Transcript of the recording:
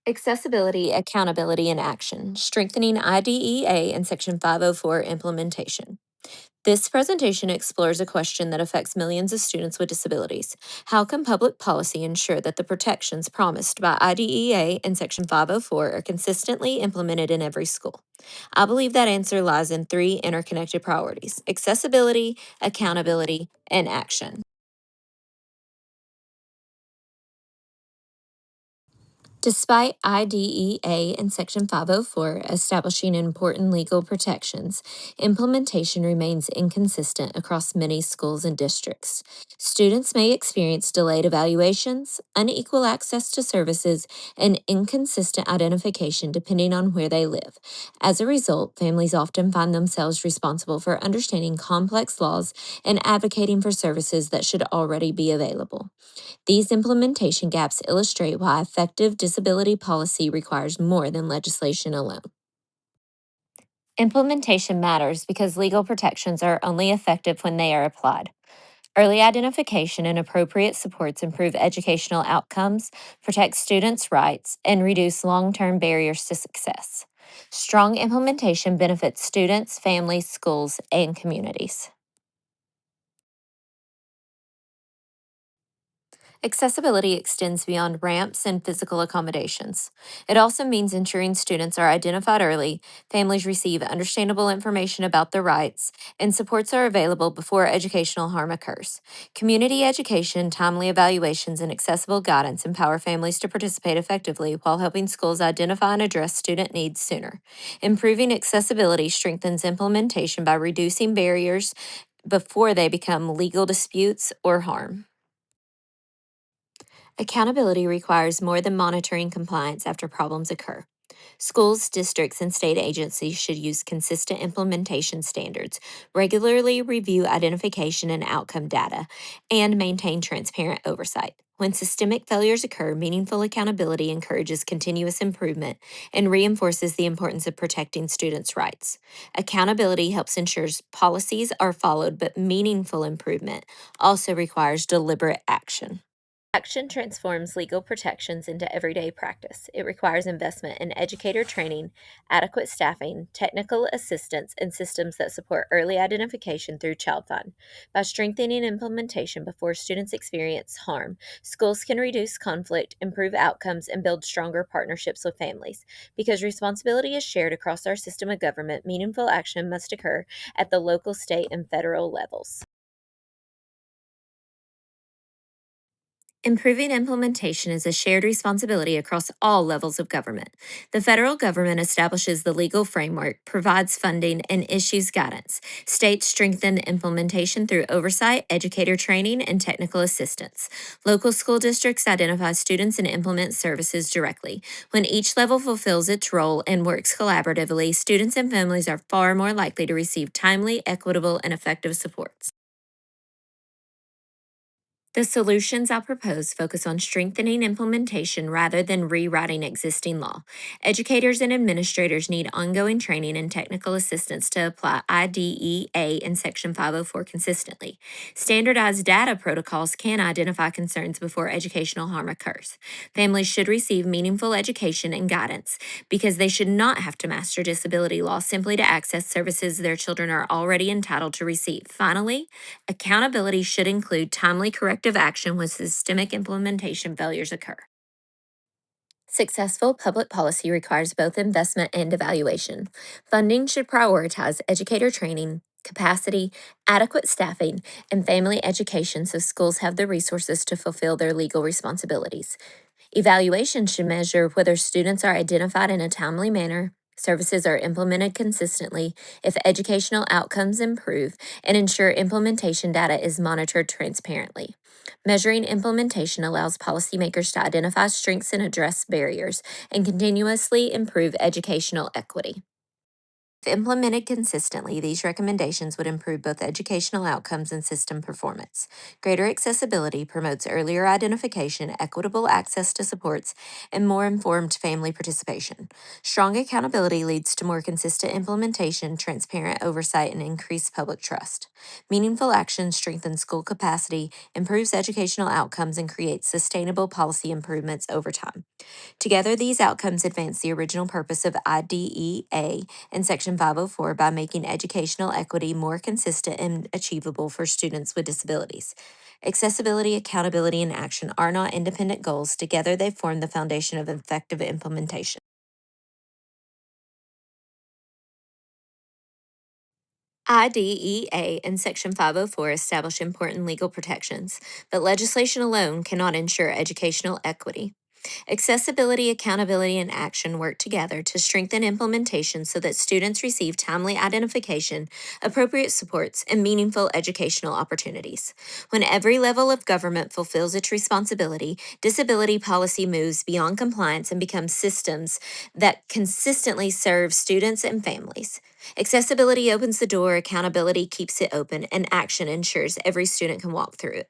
Accessibility, Accountability, and Action, Strengthening IDEA and Section 504 Implementation. This presentation explores a question that affects millions of students with disabilities. How can public policy ensure that the protections promised by IDEA and Section 504 are consistently implemented in every school? I believe that answer lies in three interconnected priorities: accessibility, accountability, and action. Despite IDEA and Section 504 establishing important legal protections, implementation remains inconsistent across many schools and districts. Students may experience delayed evaluations, unequal access to services, and inconsistent identification depending on where they live. As a result, families often find themselves responsible for understanding complex laws and advocating for services that should already be available. These implementation gaps illustrate why effective disability policy requires more than legislation alone. Implementation matters because legal protections are only effective when they are applied. Early identification and appropriate supports improve educational outcomes, protect students' rights, and reduce long term barriers to success. Strong implementation benefits students, families, schools, and communities. Accessibility extends beyond ramps and physical accommodations. It also means ensuring students are identified early, families receive understandable information about their rights, and supports are available before educational harm occurs. Community education, timely evaluations, and accessible guidance empower families to participate effectively while helping schools identify and address student needs sooner. Improving accessibility strengthens implementation by reducing barriers before they become legal disputes or harm. Accountability requires more than monitoring compliance after problems occur. Schools, districts, and state agencies should use consistent implementation standards, regularly review identification and outcome data, and maintain transparent oversight. When systemic failures occur, meaningful accountability encourages continuous improvement and reinforces the importance of protecting students' rights. Accountability helps ensure policies are followed, but meaningful improvement also requires deliberate action. Action transforms legal protections into everyday practice. It requires investment in educator training, adequate staffing, technical assistance, and systems that support early identification through Child Fund. By strengthening implementation before students experience harm, schools can reduce conflict, improve outcomes, and build stronger partnerships with families. Because responsibility is shared across our system of government, meaningful action must occur at the local, state, and federal levels. Improving implementation is a shared responsibility across all levels of government. The federal government establishes the legal framework, provides funding, and issues guidance. States strengthen implementation through oversight, educator training, and technical assistance. Local school districts identify students and implement services directly. When each level fulfills its role and works collaboratively, students and families are far more likely to receive timely, equitable, and effective supports. The solutions I propose focus on strengthening implementation rather than rewriting existing law. Educators and administrators need ongoing training and technical assistance to apply IDEA and Section 504 consistently. Standardized data protocols can identify concerns before educational harm occurs. Families should receive meaningful education and guidance because they should not have to master disability law simply to access services their children are already entitled to receive. Finally, accountability should include timely corrective action when systemic implementation failures occur. Successful public policy requires both investment and evaluation. Funding should prioritize educator training, capacity, adequate staffing, and family education so schools have the resources to fulfill their legal responsibilities. Evaluation should measure whether students are identified in a timely manner, services are implemented consistently, if educational outcomes improve, and ensure implementation data is monitored transparently. Measuring implementation allows policymakers to identify strengths and address barriers, and continuously improve educational equity. If implemented consistently, these recommendations would improve both educational outcomes and system performance. Greater accessibility promotes earlier identification, equitable access to supports, and more informed family participation. Strong accountability leads to more consistent implementation, transparent oversight, and increased public trust. Meaningful action strengthens school capacity, improves educational outcomes, and creates sustainable policy improvements over time. Together, these outcomes advance the original purpose of IDEA in Section 504 by making educational equity more consistent and achievable for students with disabilities. Accessibility, accountability, and action are not independent goals. Together, they form the foundation of effective implementation. IDEA and Section 504 establish important legal protections, but legislation alone cannot ensure educational equity. Accessibility, accountability, and action work together to strengthen implementation so that students receive timely identification, appropriate supports, and meaningful educational opportunities. When every level of government fulfills its responsibility, disability policy moves beyond compliance and becomes systems that consistently serve students and families. Accessibility opens the door, accountability keeps it open, and action ensures every student can walk through it.